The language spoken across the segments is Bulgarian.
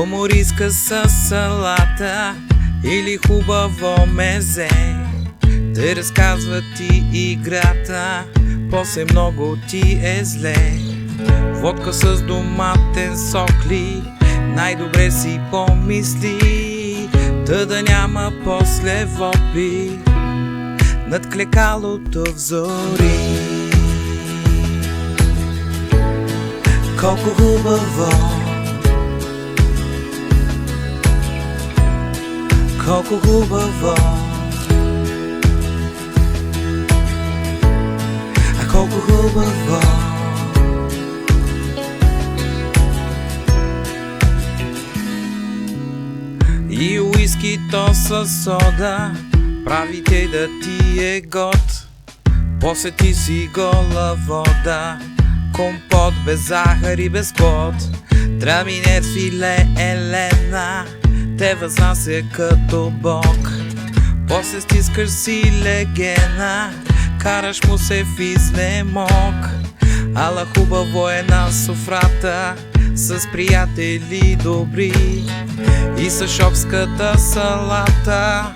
Юмористка с салата или хубаво мезе, те разказват ти играта, после много ти е зле. Водка с доматен сок ли, най-добре си помисли, та да няма после вопли над клекалото в зори. Колко хубаво, колко хубаво, а колко хубаво. И уискито със сода прави те да ти е год. После ти си гола вода, компот без захар и без плод. Траминер филе Елена те възнася като бог. После стискаш си легена, караш му се в изнемог. Ала хубаво е на софрата с приятели добри и с шопската салата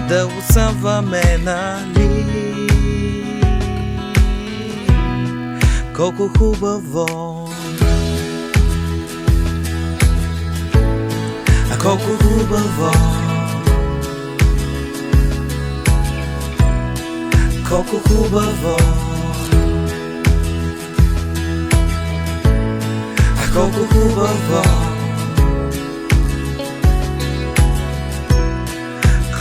да усъмваме, нали? Колко хубаво, а колко хубаво, колко хубаво, а колко хубаво,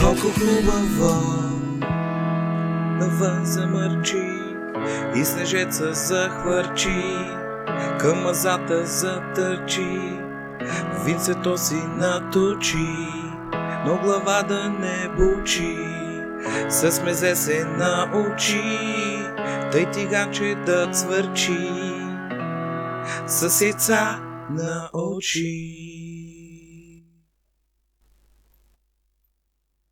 колко хубаво. Навън замърчи и снежеца захвърчи, към мазата затърчи, винцето си наточи, но глава да не бучи, с мезе се научи, тъй тигаче да цвърчи, с яйца на очи.